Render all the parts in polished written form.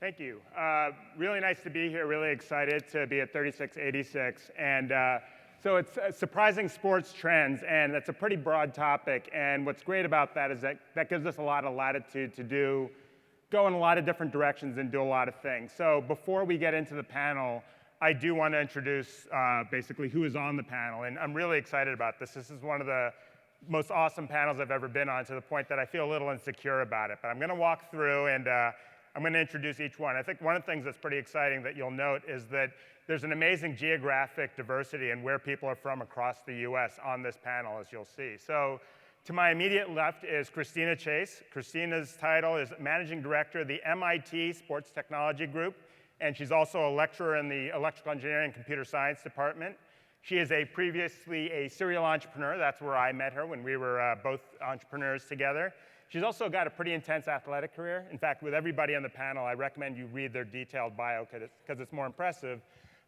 Thank you. Really nice to be here, really excited to be at 3686. And so it's surprising sports trends, and that's a pretty broad topic. And what's great about that is that gives us a lot of latitude to go in a lot of different directions and do a lot of things. So before we get into the panel, I do want to introduce basically who is on the panel. And I'm really excited about this. This is one of the most awesome panels I've ever been on, to the point that I feel a little insecure about it. But I'm going to walk through and I'm going to introduce each one. I think one of the things that's pretty exciting that you'll note is that there's an amazing geographic diversity in where people are from across the US on this panel, as you'll see. So to my immediate left is Christina Chase. Christina's title is Managing Director of the MIT Sports Technology Group, and she's also a lecturer in the Electrical Engineering and Computer Science Department. She is previously a serial entrepreneur. That's where I met her, when we were both entrepreneurs together. She's also got a pretty intense athletic career. In fact, with everybody on the panel, I recommend you read their detailed bio because it's more impressive.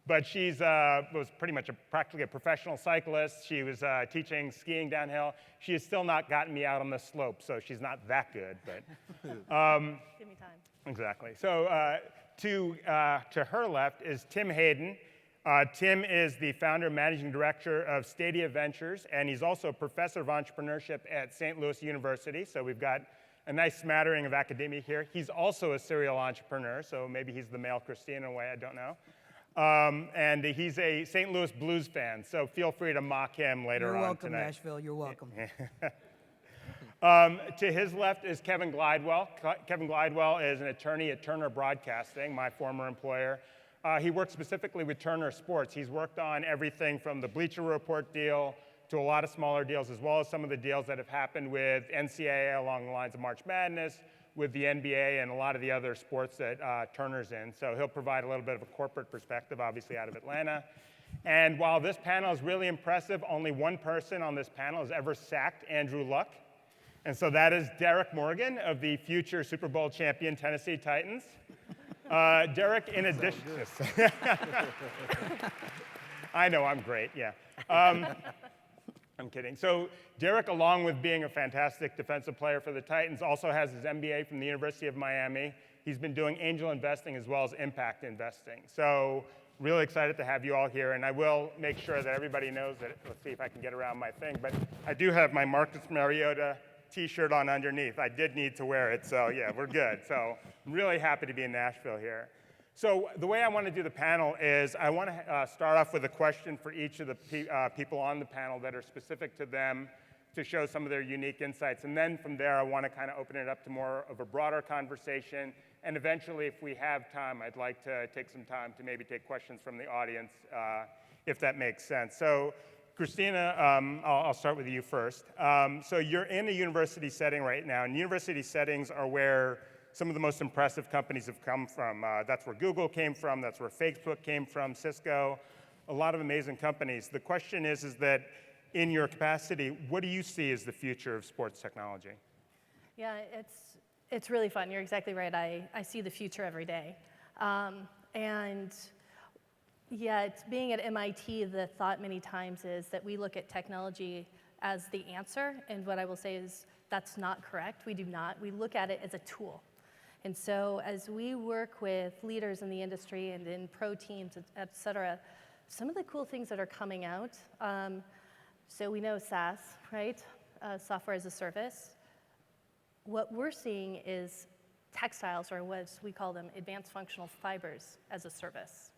But she's was pretty much practically a professional cyclist. She was teaching skiing downhill. She has still not gotten me out on the slope, so she's not that good. But give me time. Exactly. So to her left is Tim Hayden. Tim is the founder and managing director of Stadia Ventures, and he's also a professor of entrepreneurship at St. Louis University. So we've got a nice smattering of academia here. He's also a serial entrepreneur, so maybe he's the male Christine in a way, I don't know. And he's a St. Louis Blues fan, so feel free to mock him later on tonight. You're welcome, Nashville. You're welcome. To his left is Kevin Glidewell. Kevin Glidewell is an attorney at Turner Broadcasting, my former employer. He works specifically with Turner Sports. He's worked on everything from the Bleacher Report deal to a lot of smaller deals, as well as some of the deals that have happened with NCAA along the lines of March Madness, with the NBA, and a lot of the other sports that Turner's in. So he'll provide a little bit of a corporate perspective, obviously out of Atlanta. And while this panel is really impressive, only one person on this panel has ever sacked Andrew Luck. And so that is Derek Morgan of the future Super Bowl champion Tennessee Titans. Derek, in addition, I know, I'm great, yeah. I'm kidding. So Derek, along with being a fantastic defensive player for the Titans, also has his MBA from the University of Miami. He's been doing angel investing as well as impact investing. So really excited to have you all here, and I will make sure that everybody knows that. Let's see if I can get around my thing, but I do have my Marcus Mariota t-shirt on underneath. I did need to wear it, so yeah, we're good. So I'm really happy to be in Nashville here. So the way I want to do the panel is I want to start off with a question for each of the people on the panel that are specific to them, to show some of their unique insights. And then from there, I want to kind of open it up to more of a broader conversation. And eventually, if we have time, I'd like to take some time to maybe take questions from the audience, if that makes sense. So Christina, I'll start with you first. So you're in a university setting right now, and university settings are where some of the most impressive companies have come from. That's where Google came from, that's where Facebook came from, Cisco, a lot of amazing companies. The question is that in your capacity, what do you see as the future of sports technology? Yeah, it's really fun. You're exactly right. I see the future every day. And yeah, it's being at MIT, the thought many times is that we look at technology as the answer, and what I will say is that's not correct. We do not. We look at it as a tool. And so as we work with leaders in the industry and in pro teams, et cetera, some of the cool things that are coming out, so we know SaaS, right? Software as a service. What we're seeing is textiles, or what we call them advanced functional fibers as a service.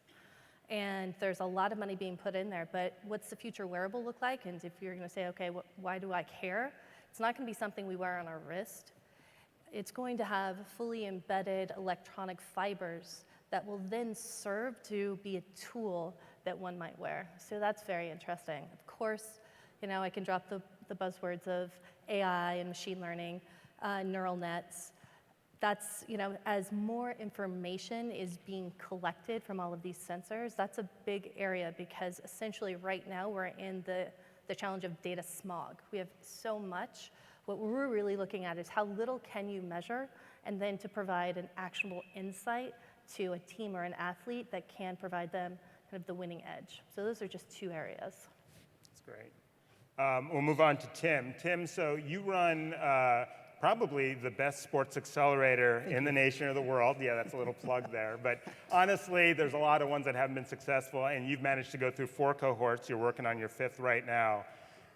And there's a lot of money being put in there, but what's the future wearable look like? And if you're gonna say, okay, why do I care? It's not gonna be something we wear on our wrist. It's going to have fully embedded electronic fibers that will then serve to be a tool that one might wear. So that's very interesting. Of course, I can drop the buzzwords of AI and machine learning, neural nets. That's, as more information is being collected from all of these sensors, that's a big area, because essentially right now we're in the challenge of data smog. We have so much. What we're really looking at is how little can you measure, and then to provide an actionable insight to a team or an athlete that can provide them kind of the winning edge. So those are just two areas. That's great. We'll move on to Tim. Tim, so you run probably the best sports accelerator in the nation or the world. Yeah, that's a little plug there. But honestly, there's a lot of ones that haven't been successful, and you've managed to go through 4 cohorts. You're working on your 5th right now.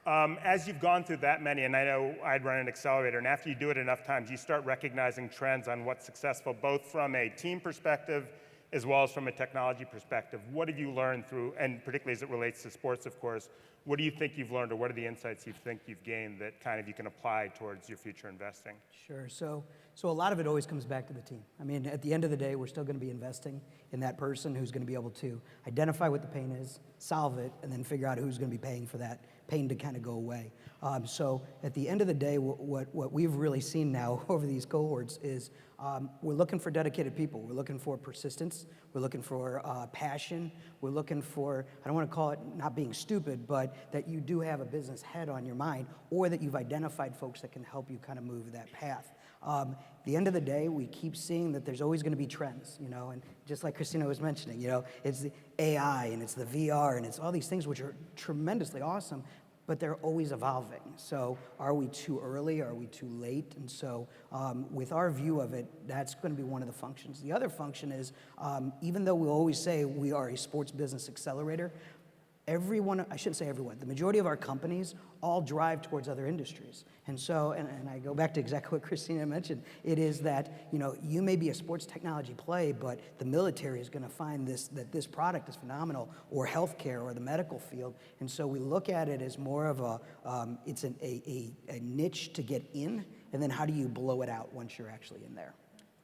As you've gone through that many, and I know I'd run an accelerator, and after you do it enough times, you start recognizing trends on what's successful, both from a team perspective as well as from a technology perspective. What have you learned through, and particularly as it relates to sports, of course, what do you think you've learned, or what are the insights you think you've gained that kind of you can apply towards your future investing? Sure. So a lot of it always comes back to the team. I mean, at the end of the day, we're still going to be investing in that person who's going to be able to identify what the pain is, solve it, and then figure out who's going to be paying for that pain to kind of go away. So at the end of the day, what we've really seen now over these cohorts is we're looking for dedicated people. We're looking for persistence. We're looking for passion. We're looking for, I don't want to call it not being stupid, but that you do have a business head on your mind, or that you've identified folks that can help you kind of move that path. At the end of the day, we keep seeing that there's always going to be trends, you know, and just like Christina was mentioning, you know, it's the AI and it's the VR and it's all these things which are tremendously awesome, but they're always evolving. So are we too early? Are we too late? And so with our view of it, that's going to be one of the functions. The other function is, even though we always say we are a sports business accelerator, everyone, I shouldn't say everyone, the majority of our companies all drive towards other industries. And so, and I go back to exactly what Christina mentioned, it is that, you know, you may be a sports technology play, but the military is going to find that this product is phenomenal, or healthcare, or the medical field. And so we look at it as more of it's a niche to get in, and then how do you blow it out once you're actually in there?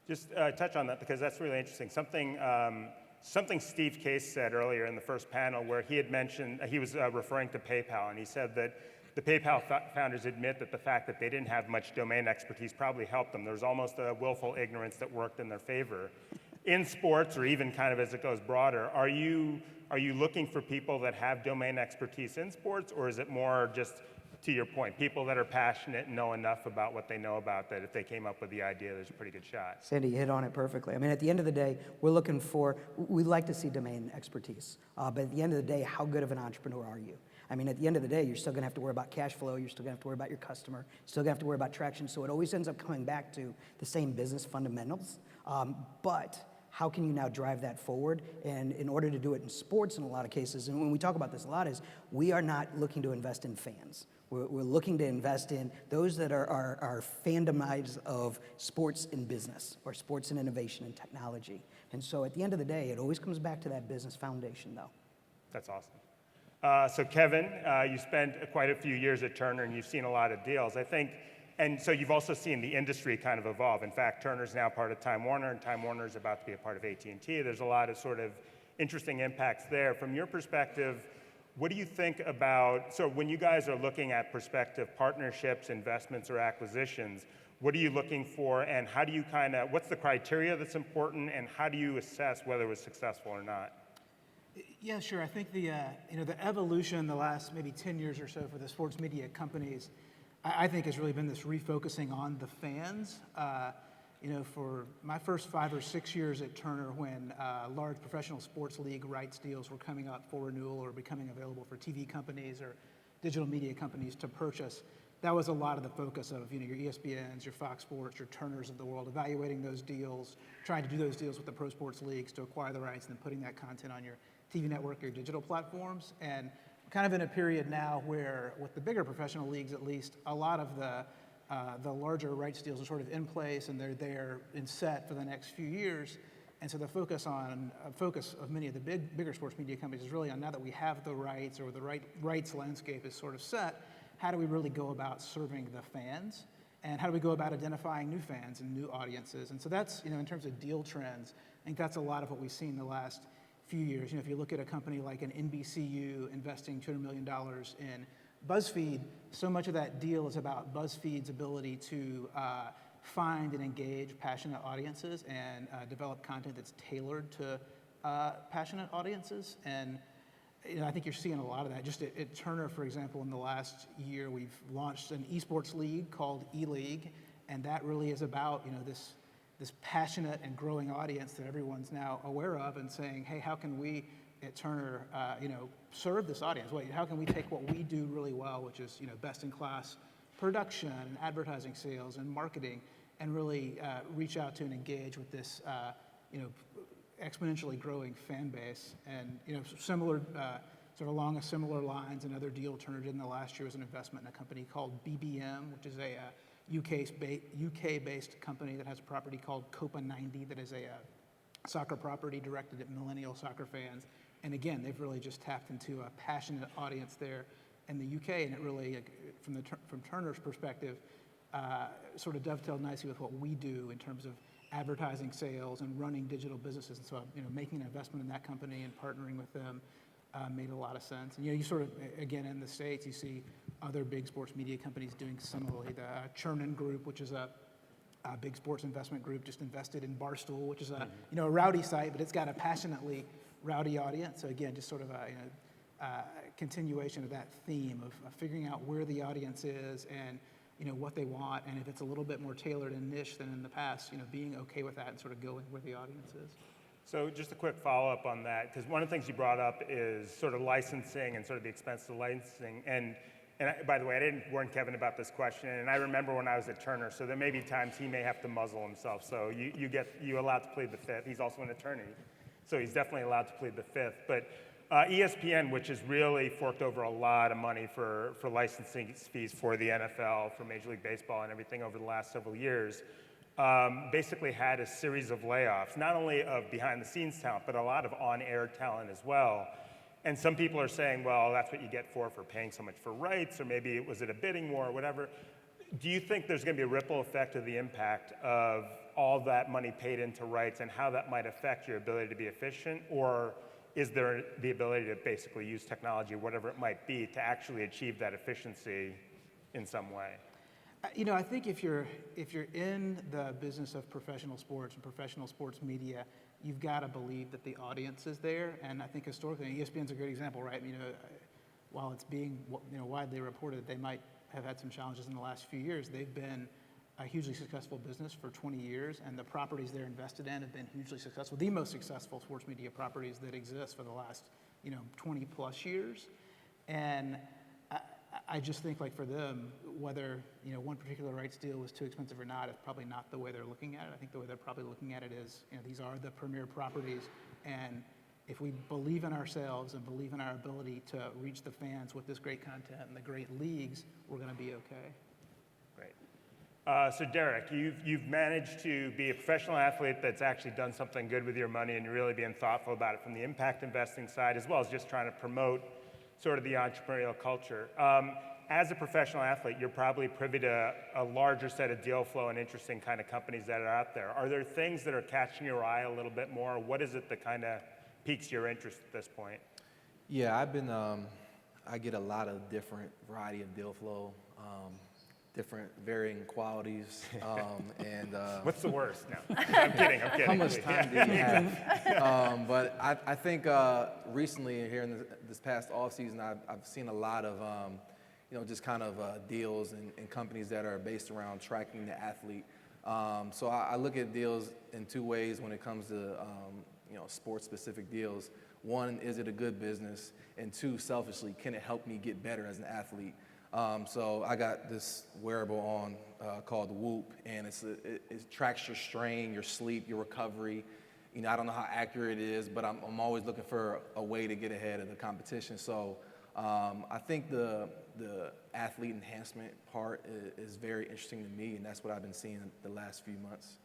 Just touch on that, because that's really interesting. Something Steve Case said earlier in the first panel, where he had mentioned, he was referring to PayPal, and he said that the PayPal founders admit that the fact that they didn't have much domain expertise probably helped them. There was almost a willful ignorance that worked in their favor. In sports, or even kind of as it goes broader, are you looking for people that have domain expertise in sports, or is it more just, to your point, people that are passionate and know enough about what they know about that if they came up with the idea, there's a pretty good shot? Sandy, you hit on it perfectly. I mean, at the end of the day, we'd like to see domain expertise. But at the end of the day, how good of an entrepreneur are you? I mean, at the end of the day, you're still going to have to worry about cash flow. You're still going to have to worry about your customer. You're still going to have to worry about traction. So it always ends up coming back to the same business fundamentals. But how can you now drive that forward? And in order to do it in sports, in a lot of cases, and when we talk about this a lot, is we are not looking to invest in fans. We're looking to invest in those that are fandomized of sports and business, or sports and innovation and technology. And so at the end of the day, it always comes back to that business foundation, though. That's awesome. So Kevin, you spent quite a few years at Turner, and you've seen a lot of deals, I think. And so you've also seen the industry kind of evolve. In fact, Turner's now part of Time Warner, and Time Warner is about to be a part of AT&T. There's a lot of sort of interesting impacts there. From your perspective, what do you think about, so when you guys are looking at prospective partnerships, investments, or acquisitions, what are you looking for, and how do you what's the criteria that's important, and how do you assess whether it was successful or not? Yeah, sure. I think the evolution in the last maybe 10 years or so for the sports media companies, I think has really been this refocusing on the fans. For my first 5 or 6 years at Turner, when large professional sports league rights deals were coming up for renewal or becoming available for TV companies or digital media companies to purchase, that was a lot of the focus of your ESPNs, your Fox Sports, your Turners of the world, evaluating those deals, trying to do those deals with the pro sports leagues to acquire the rights, and then putting that content on your TV network or digital platforms. And kind of in a period now where, with the bigger professional leagues at least, a lot of the larger rights deals are sort of in place, and they're there and set for the next few years. And so the focus of many of the bigger sports media companies is really on, now that we have the rights, or the rights landscape is sort of set, how do we really go about serving the fans? And how do we go about identifying new fans and new audiences? And so that's, in terms of deal trends, I think that's a lot of what we've seen in the last few years. If you look at a company like an NBCU investing $200 million in BuzzFeed, so much of that deal is about BuzzFeed's ability to find and engage passionate audiences and develop content that's tailored to passionate audiences. And I think you're seeing a lot of that. Just at Turner, for example, in the last year, we've launched an esports league called E-League, and that really is about this passionate and growing audience that everyone's now aware of, and saying, hey, how can we at Turner, serve this audience? How can we take what we do really well, which is, best in class production, advertising sales, and marketing, and really reach out to and engage with this, exponentially growing fan base. And similar, sort of along a similar lines, another deal turned in the last year was an investment in a company called BBM, which is a UK-based company that has a property called Copa 90 that is a soccer property directed at millennial soccer fans. And again, they've really just tapped into a passionate audience there in the UK, and it really, from Turner's perspective, sort of dovetailed nicely with what we do in terms of advertising sales and running digital businesses. And so, making an investment in that company and partnering with them made a lot of sense. And you sort of, again, in the States, you see other big sports media companies doing similarly. The Chernin Group, which is a big sports investment group, just invested in Barstool, which is a rowdy site, but it's got a passionately rowdy audience. So again, just sort of a continuation of that theme of figuring out where the audience is and what they want, and if it's a little bit more tailored and niche than in the past, being okay with that and sort of going where the audience is. So just a quick follow-up on that, because one of the things you brought up is sort of licensing and sort of the expense of licensing. And by the way, I didn't warn Kevin about this question, and I remember when I was at Turner, so there may be times he may have to muzzle himself. So you're allowed to plead the fifth. He's also an attorney, so he's definitely allowed to plead the fifth. But ESPN, which has really forked over a lot of money for licensing fees for the NFL, for Major League Baseball and everything over the last several years, basically had a series of layoffs, not only of behind-the-scenes talent, but a lot of on-air talent as well. And some people are saying, well, that's what you get for paying so much for rights, or maybe was it a bidding war or whatever. Do you think there's going to be a ripple effect of the impact of all that money paid into rights and how that might affect your ability to be efficient? Or is there the ability to basically use technology, whatever it might be, to actually achieve that efficiency in some way? I think if you're in the business of professional sports and professional sports media, you've got to believe that the audience is there. And I think historically, ESPN's a great example, right? While it's being widely reported that they might have had some challenges in the last few years, they've been a hugely successful business for 20 years, and the properties they're invested in have been hugely successful, the most successful sports media properties that exist for the last 20 plus years. And I just think, like, for them, whether one particular rights deal was too expensive or not is probably not the way they're looking at it. I think the way they're probably looking at it is, these are the premier properties, and if we believe in ourselves and believe in our ability to reach the fans with this great content and the great leagues, we're going to be okay. Great. So Derek, you've managed to be a professional athlete that's actually done something good with your money, and you're really being thoughtful about it from the impact investing side, as well as just trying to promote sort of the entrepreneurial culture. As a professional athlete, you're probably privy to a larger set of deal flow and interesting kind of companies that are out there. Are there things that are catching your eye a little bit more? What is it that kind of piques your interest at this point? Yeah, I get a lot of different variety of deal flow, different varying qualities, and what's the worst? No, I'm kidding. How much time do you have? But I think recently here in this past off season, I've seen a lot of just kind of deals and companies that are based around tracking the athlete. So I look at deals in two ways when it comes to sports specific deals. One, is it a good business? And two, selfishly, can it help me get better as an athlete? So I got this wearable on called Whoop, and it tracks your strain, your sleep, your recovery. I don't know how accurate it is, but I'm always looking for a way to get ahead of the competition. So I think the athlete enhancement part is very interesting to me, and that's what I've been seeing the last few months.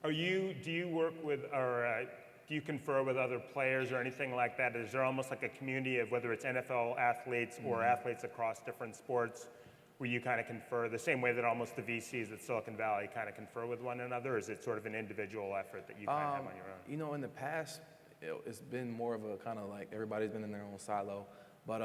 Do you work with, or do you confer with other players or anything like that? Is there almost like a community of whether it's NFL athletes or athletes across different sports where you kind of confer the same way that almost the VCs at Silicon Valley kind of confer with one another? Or is it sort of an individual effort that you kind of have on your own? In the past, it's been more of a kind of like everybody's been in their own silo. But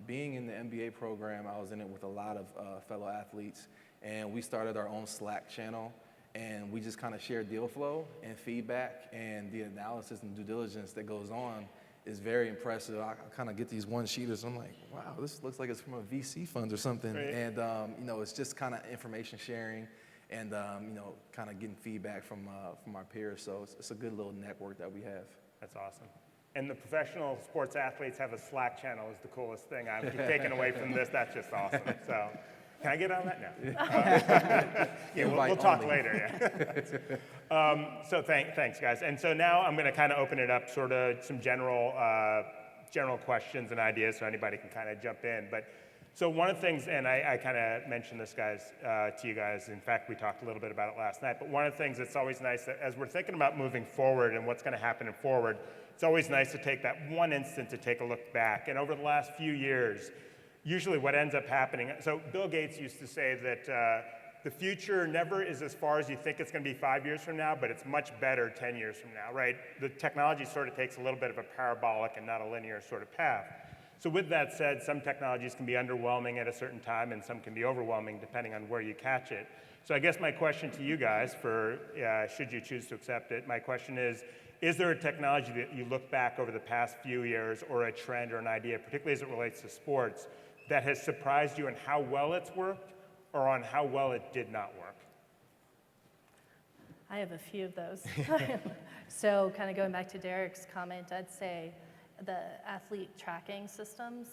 being in the MBA program, I was in it with a lot of fellow athletes, and we started our own Slack channel. And we just kind of share deal flow and feedback, and the analysis and due diligence that goes on is very impressive. I kind of get these one-sheeters. I'm like, wow, this looks like it's from a VC fund or something. Right. And, it's just kind of information sharing and, kind of getting feedback from our peers. So it's a good little network that we have. That's awesome. And the professional sports athletes have a Slack channel is the coolest thing I've taken away from this. That's just awesome. So. Can I get on that now? Yeah, we'll Invite talk only. later. Yeah. So thanks, guys. And so now I'm going to kind of open it up, sort of some general questions and ideas, so anybody can kind of jump in. But so one of the things, and I kind of mentioned this, guys, to you guys. In fact, we talked a little bit about it last night. But one of the things that's always nice, that as we're thinking about moving forward and what's going to happen in forward, it's always nice to take that one instant to take a look back. And over the last few years, usually what ends up happening, so Bill Gates used to say that the future never is as far as you think it's going to be 5 years from now, but it's much better 10 years from now, right? The technology sort of takes a little bit of a parabolic and not a linear sort of path. So with that said, some technologies can be underwhelming at a certain time and some can be overwhelming depending on where you catch it. So I guess my question to you guys, for should you choose to accept it, my question is there a technology that you look back over the past few years, or a trend or an idea, particularly as it relates to sports, that has surprised you in how well it's worked or on how well it did not work? I have a few of those. So kind of going back to Derek's comment, I'd say the athlete tracking systems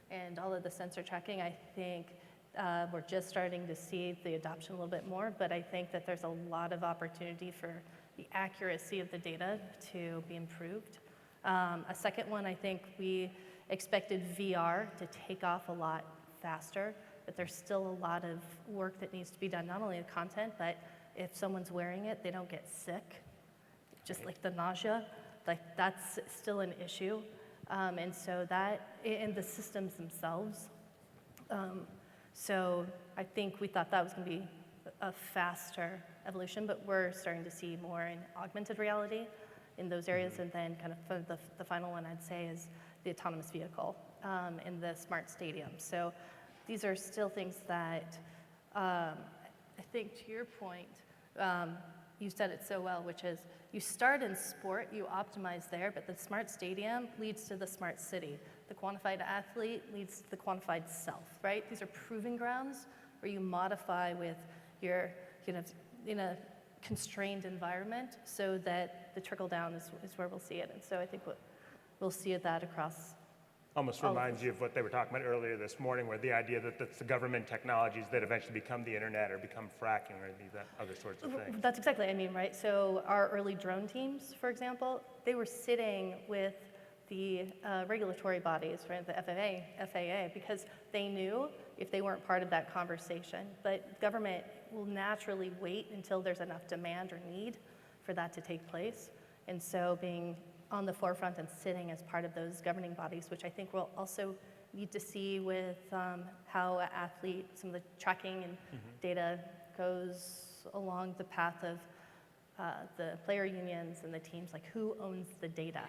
and all of the sensor tracking, I think we're just starting to see the adoption a little bit more, but I think that there's a lot of opportunity for the accuracy of the data to be improved. A second one, I think we expected VR to take off a lot faster, but there's still a lot of work that needs to be done, not only the content, but if someone's wearing it, they don't get sick, just like the nausea, like that's still an issue. And so that, and the systems themselves. So I think we thought that was going to be a faster evolution, but we're starting to see more in augmented reality in those areas. And then kind of the final one I'd say is the autonomous vehicle and the smart stadium. So these are still things that I think, to your point, you said it so well, which is you start in sport, you optimize there, but the smart stadium leads to the smart city. The quantified athlete leads to the quantified self, right? These are proving grounds where you modify with your, in a constrained environment so that the trickle down is where we'll see it. And so I think we'll see that across. Almost reminds you of what they were talking about earlier this morning, where the idea that it's the government technologies that eventually become the internet or become fracking or these other sorts of things. That's exactly, I mean, right? So our early drone teams, for example, they were sitting with the regulatory bodies, right, the FAA, because they knew if they weren't part of that conversation. But government will naturally wait until there's enough demand or need for that to take place. And so being on the forefront and sitting as part of those governing bodies, which I think we'll also need to see with how some of the tracking and data goes along the path of the player unions and the teams, like who owns the data,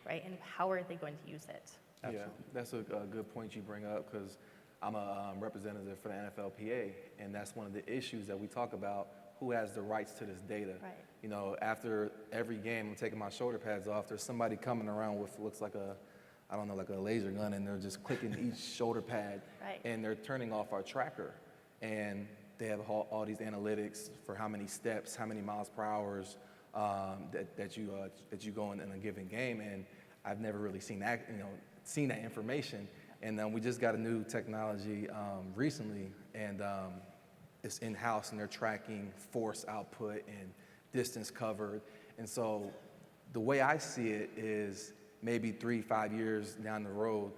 right? And how are they going to use it? Yeah, that's a good point you bring up, because I'm a representative for the NFLPA, and that's one of the issues that we talk about. Who has the rights to this data? Right. You know, after every game, I'm taking my shoulder pads off. There's somebody coming around with looks like like a laser gun, and they're just clicking each shoulder pad, Right. and they're turning off our tracker. And they have all these analytics for how many steps, how many miles per hour that you go in a given game. And I've never really seen that information. And we just got a new technology recently, and it's in-house, and they're tracking force output and distance covered. And so the way I see it is maybe 3-5 years down the road,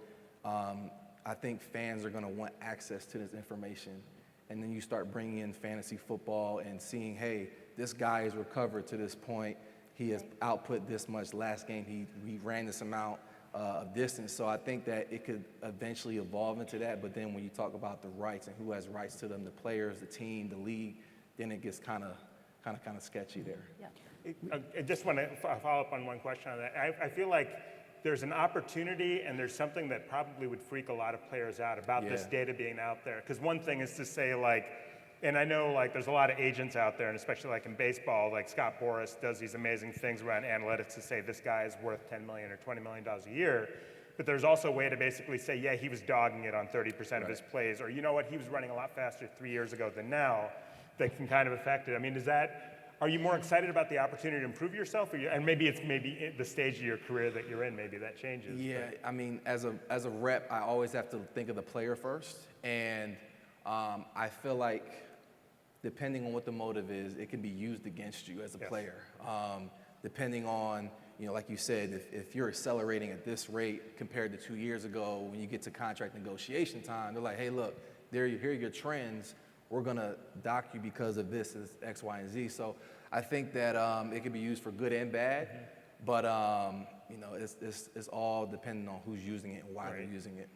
I think fans are going to want access to this information. And then you start bringing in fantasy football and seeing, hey, this guy has recovered to this point. He has output this much. Last game, he ran this amount of distance. So I think that it could eventually evolve into that. But then when you talk about the rights and who has rights to them, the players, the team, the league, then it gets kind of sketchy there. Yeah. I just want to follow up on one question on that. I feel like there's an opportunity and there's something that probably would freak a lot of players out about this data being out there. Because one thing is to say, like, and I know like there's a lot of agents out there, and especially like in baseball, like Scott Boras does these amazing things around analytics to say this guy is worth $10 million or $20 million a year. But there's also a way to basically say, yeah, he was dogging it on 30% of his plays, or you know what, he was running a lot faster 3 years ago than now, that can kind of affect it. I mean, are you more excited about the opportunity to improve yourself, and maybe it's the stage of your career that you're in, maybe that changes? Yeah, I mean, as a rep, I always have to think of the player first, and I feel like depending on what the motive is, it can be used against you as a player. Depending on, like you said, if you're accelerating at this rate compared to 2 years ago, when you get to contract negotiation time, they're like, hey, look, here are your trends. We're gonna dock you because of this, X, Y, and Z. So I think that it can be used for good and bad, but it's all dependent on who's using it and why they're using it.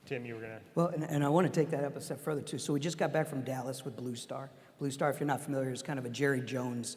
Tim, you were gonna. Well, and I want to take that up a step further too. So we just got back from Dallas with Blue Star. Blue Star, if you're not familiar, is kind of a Jerry Jones.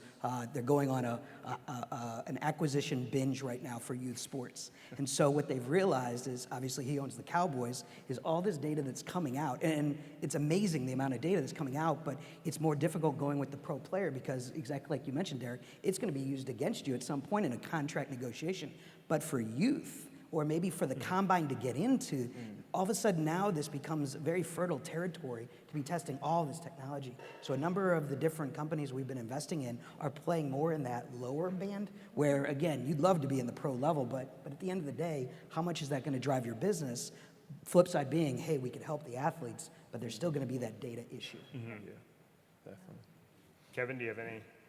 They're going on an acquisition binge right now for youth sports. And so what they've realized is, obviously he owns the Cowboys, is all this data that's coming out. And it's amazing the amount of data that's coming out, but it's more difficult going with the pro player because, exactly like you mentioned, Derek, it's going to be used against you at some point in a contract negotiation. But for youth, or maybe for the combine to get into, all of a sudden now this becomes very fertile territory to be testing all this technology. So a number of the different companies we've been investing in are playing more in that lower band, where again, you'd love to be in the pro level, but at the end of the day, how much is that going to drive your business? Flip side being, hey, we can help the athletes, but there's still going to be that data issue. Yeah, definitely. Kevin, do you have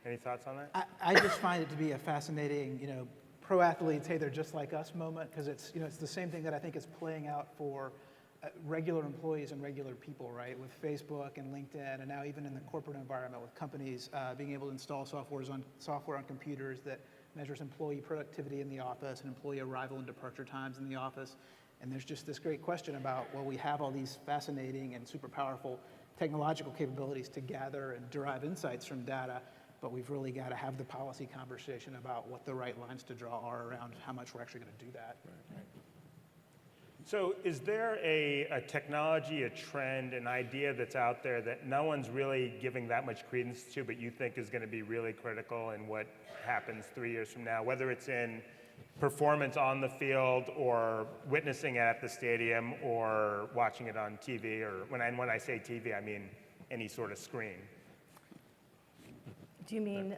any thoughts on that? I just find it to be a fascinating, pro athletes, hey, they're just like us moment, because it's the same thing that I think is playing out for regular employees and regular people, right? With Facebook and LinkedIn, and now even in the corporate environment with companies being able to install software on computers that measures employee productivity in the office and employee arrival and departure times in the office. And there's just this great question about, well, we have all these fascinating and super powerful technological capabilities to gather and derive insights from data, but we've really got to have the policy conversation about what the right lines to draw are around how much we're actually going to do that. Right. So is there a technology, a trend, an idea that's out there that no one's really giving that much credence to, but you think is going to be really critical in what happens 3 years from now, whether it's in performance on the field or witnessing it at the stadium or watching it on TV, or when I say TV, I mean any sort of screen? Do you mean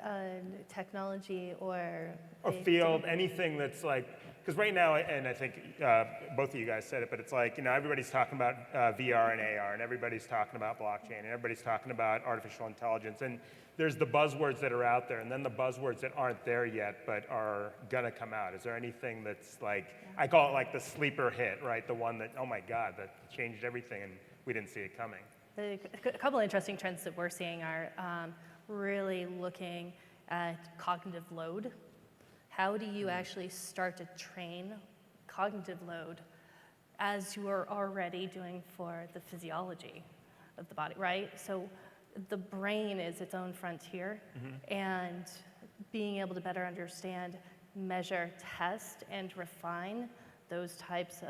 technology or A field, anything that's like, because right now, and I think both of you guys said it, but it's like, everybody's talking about VR and AR, and everybody's talking about blockchain, and everybody's talking about artificial intelligence, and there's the buzzwords that are out there, and then the buzzwords that aren't there yet, but are gonna come out. Is there anything that's like, I call it like the sleeper hit, right? The one that, oh my God, that changed everything, and we didn't see it coming. A couple of interesting trends that we're seeing are really looking at cognitive load. How do you actually start to train cognitive load as you are already doing for the physiology of the body, right? So the brain is its own frontier, and being able to better understand, measure, test, and refine those types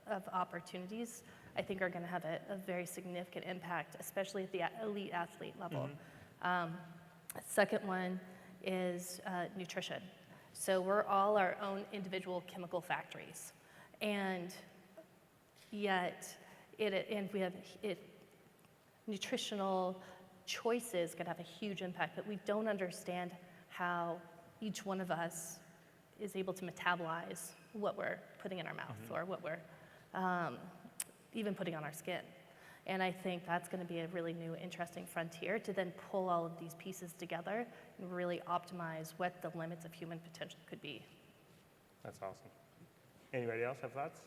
of opportunities, I think are going to have a very significant impact, especially at the elite athlete level. Second one is nutrition. So we're all our own individual chemical factories, and yet we have nutritional choices can have a huge impact, but we don't understand how each one of us is able to metabolize what we're putting in our mouth or what we're even putting on our skin. And I think that's going to be a really new, interesting frontier to then pull all of these pieces together and really optimize what the limits of human potential could be. That's awesome. Anybody else have thoughts?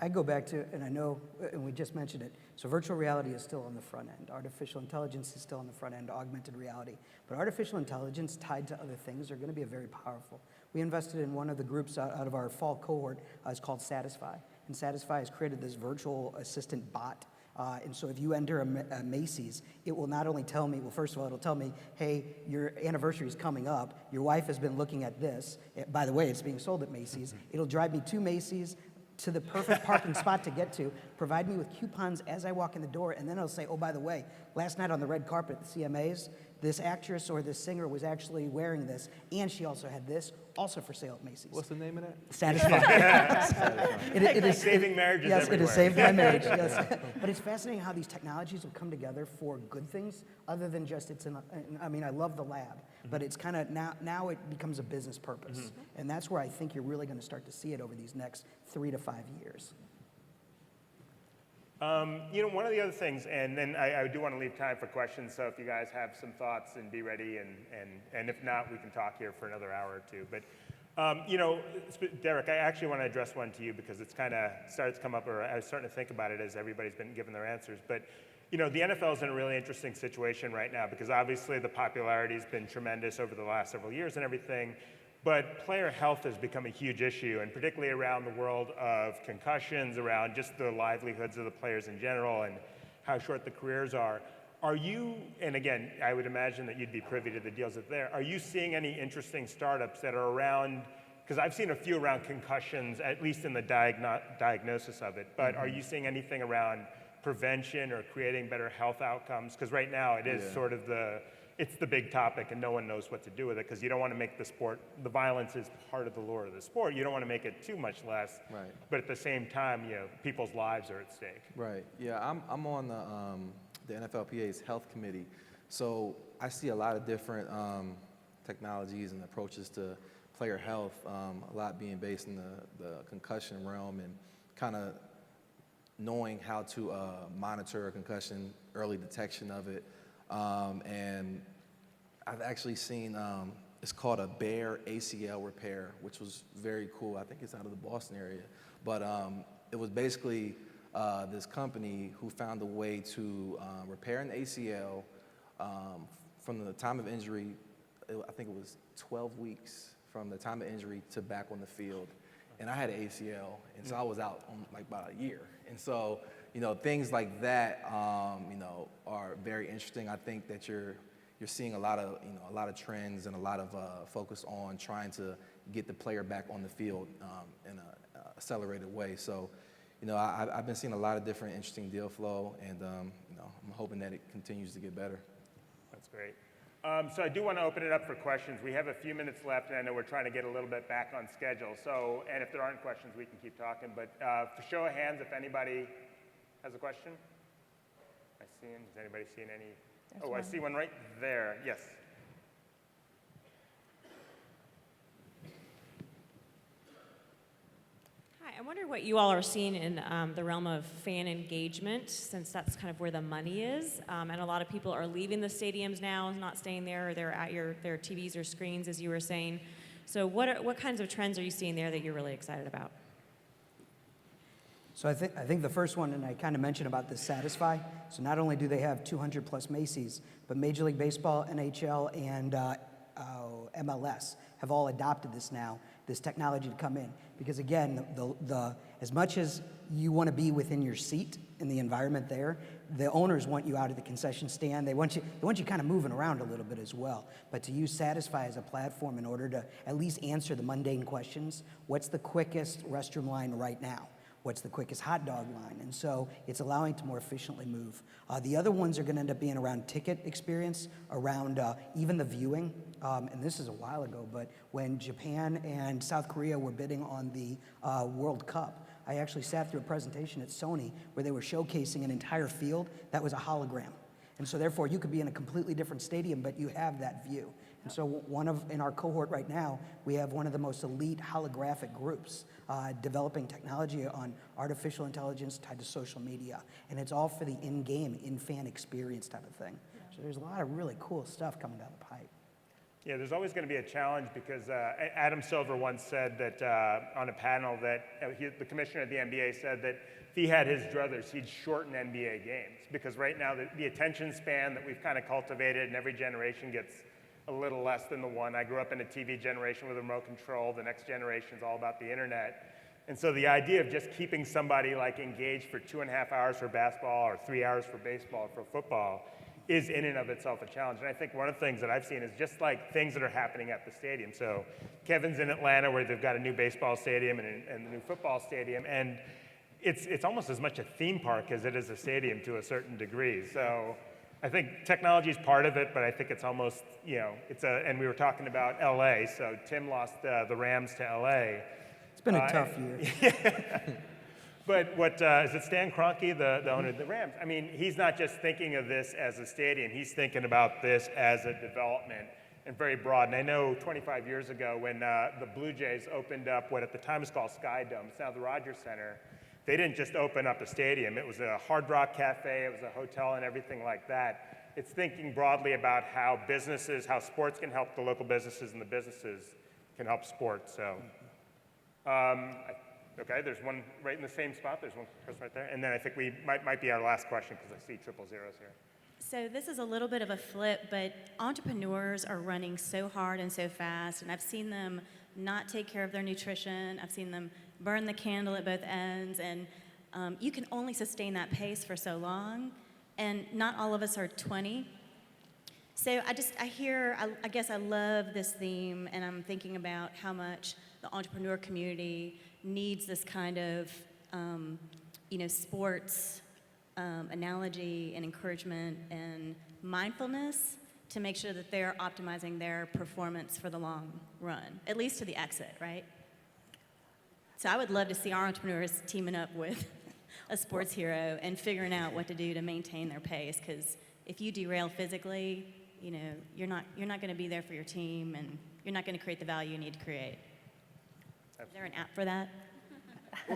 I go back to, and I know, and we just mentioned it, so virtual reality is still on the front end. Artificial intelligence is still on the front end, augmented reality. But artificial intelligence tied to other things are going to be very powerful. We invested in one of the groups out of our fall cohort. It's called Satisfy. And Satisfy has created this virtual assistant bot. And so if you enter a Macy's, it will not only tell me, well, first of all, it'll tell me, hey, your anniversary is coming up. Your wife has been looking at this. By the way, it's being sold at Macy's. It'll drive me to Macy's, to the perfect parking spot to get to, provide me with coupons as I walk in the door, and then it'll say, oh, by the way, last night on the red carpet at the CMAs, this actress or this singer was actually wearing this, and she also had this, also for sale at Macy's. What's the name of that? Satisfy. It is Saving marriages yes, everywhere. it has saved my marriage, yes. But it's fascinating how these technologies will come together for good things, other than just I love the lab, but it's kind of, now it becomes a business purpose. And that's where I think you're really going to start to see it over these next 3 to 5 years. One of the other things, and then I do want to leave time for questions, so if you guys have some thoughts, and be ready, and if not, we can talk here for another hour or two. But, Derek, I actually want to address one to you because it's kind of started to come up, or I was starting to think about it as everybody's been giving their answers. But, the NFL is in a really interesting situation right now because obviously the popularity has been tremendous over the last several years and everything. But player health has become a huge issue, and particularly around the world of concussions, around just the livelihoods of the players in general and how short the careers are. Are you, and again, I would imagine that you'd be privy to the deals that there, are you seeing any interesting startups that are around, because I've seen a few around concussions, at least in the diagnosis of it, but are you seeing anything around prevention or creating better health outcomes? Because right now it is sort of it's the big topic, and no one knows what to do with it because you don't want to make the sport, the violence is part of the lure of the sport. You don't want to make it too much less. Right. But at the same time, people's lives are at stake. Right. Yeah, I'm on the NFLPA's health committee, so I see a lot of different technologies and approaches to player health. A lot being based in the concussion realm and kind of knowing how to monitor a concussion, early detection of it. And I've actually seen, it's called a bare ACL repair, which was very cool. I think it's out of the Boston area. But it was basically this company who found a way to repair an ACL from the time of injury. I think it was 12 weeks from the time of injury to back on the field. And I had an ACL, and so I was out like about a year. And so, things like that, are very interesting. I think that you're seeing a lot of trends and a lot of focus on trying to get the player back on the field in an accelerated way. So, I've been seeing a lot of different interesting deal flow, and I'm hoping that it continues to get better. That's great. So I do want to open it up for questions. We have a few minutes left, and I know we're trying to get a little bit back on schedule. So, and if there aren't questions, we can keep talking. But for show of hands, if anybody has a question. I see him. Has anybody seen any? I see one right there. Yes. Hi, I wonder what you all are seeing in the realm of fan engagement, since that's kind of where the money is. And a lot of people are leaving the stadiums now, not staying there, or they're at their TVs or screens, as you were saying. So what kinds of trends are you seeing there that you're really excited about? So I think the first one, and I kind of mentioned about this Satisfy. So not only do they have 200 plus Macy's, but Major League Baseball, NHL, and MLS have all adopted this now, this technology to come in. Because again, as much as you want to be within your seat in the environment there, the owners want you out at the concession stand. They want you kind of moving around a little bit as well. But to use Satisfy as a platform in order to at least answer the mundane questions, what's the quickest restroom line right now? What's the quickest hot dog line? And so it's allowing to more efficiently move. The other ones are going to end up being around ticket experience, around even the viewing. And this is a while ago, but when Japan and South Korea were bidding on the World Cup, I actually sat through a presentation at Sony where they were showcasing an entire field that was a hologram. And so therefore you could be in a completely different stadium, but you have that view. And so in our cohort right now, we have one of the most elite holographic groups developing technology on artificial intelligence tied to social media. And it's all for the in-game, in-fan experience type of thing. Yeah. So there's a lot of really cool stuff coming down the pipe. Yeah, there's always going to be a challenge because Adam Silver once said that on a panel that the commissioner of the NBA said that if he had his druthers, he'd shorten NBA games because right now the attention span that we've kind of cultivated and every generation gets a little less than the one. I grew up in a TV generation with a remote control. The next generation is all about the internet. And so the idea of just keeping somebody like engaged for 2.5 hours for basketball or 3 hours for baseball or for football is in and of itself a challenge. And I think one of the things that I've seen is just like things that are happening at the stadium. So Kevin's in Atlanta where they've got a new baseball stadium and a new football stadium. And it's almost as much a theme park as it is a stadium to a certain degree. So I think technology is part of it, but I think it's almost, and we were talking about LA, so Tim lost the Rams to LA. It's been a tough year. But is it Stan Kroenke, the owner of the Rams? I mean, he's not just thinking of this as a stadium, he's thinking about this as a development and very broad. And I know 25 years ago when the Blue Jays opened up what at the time was called Sky Dome, it's now the Rogers Center, they didn't just open up a stadium. It was a Hard Rock Cafe, it was a hotel and everything like that. It's thinking broadly about how businesses, how sports can help the local businesses and the businesses can help sports. So, okay, there's one right in the same spot. There's one person right there. And then I think we might be our last question because I see triple zeros here. So this is a little bit of a flip, but entrepreneurs are running so hard and so fast, and I've seen them not take care of their nutrition. I've seen them burn the candle at both ends, and you can only sustain that pace for so long, and not all of us are 20. So I guess I love this theme, and I'm thinking about how much the entrepreneur community needs this kind of, sports analogy and encouragement and mindfulness to make sure that they're optimizing their performance for the long run, at least to the exit, right? So I would love to see our entrepreneurs teaming up with a sports hero and figuring out what to do to maintain their pace, because if you derail physically, you're not going to be there for your team, and you're not going to create the value you need to create. Is there an app for that?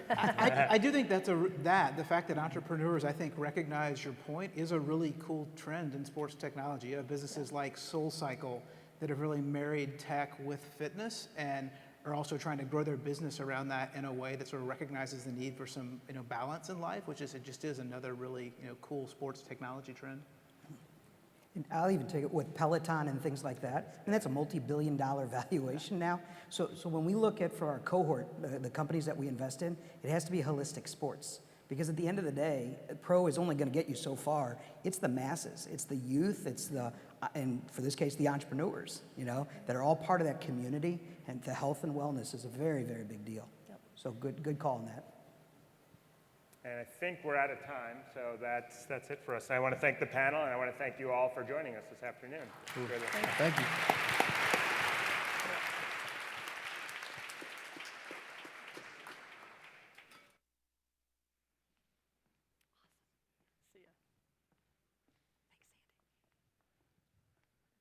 I do think the fact that entrepreneurs, I think, recognize your point is a really cool trend in sports technology. You have businesses like SoulCycle that have really married tech with fitness and are also trying to grow their business around that in a way that sort of recognizes the need for some balance in life, which is another really cool sports technology trend. And I'll even take it with Peloton and things like that. And that's a multi-billion-dollar valuation now. So when we look at, for our cohort, the companies that we invest in, it has to be holistic sports. Because at the end of the day, pro is only going to get you so far. It's the masses, it's the youth, it's and for this case, the entrepreneurs, that are all part of that community. And the health and wellness is a very, very big deal. Yep. So good call on that. And I think we're out of time, so that's it for us. I want to thank the panel, and I want to thank you all for joining us this afternoon. Cool. Thank you.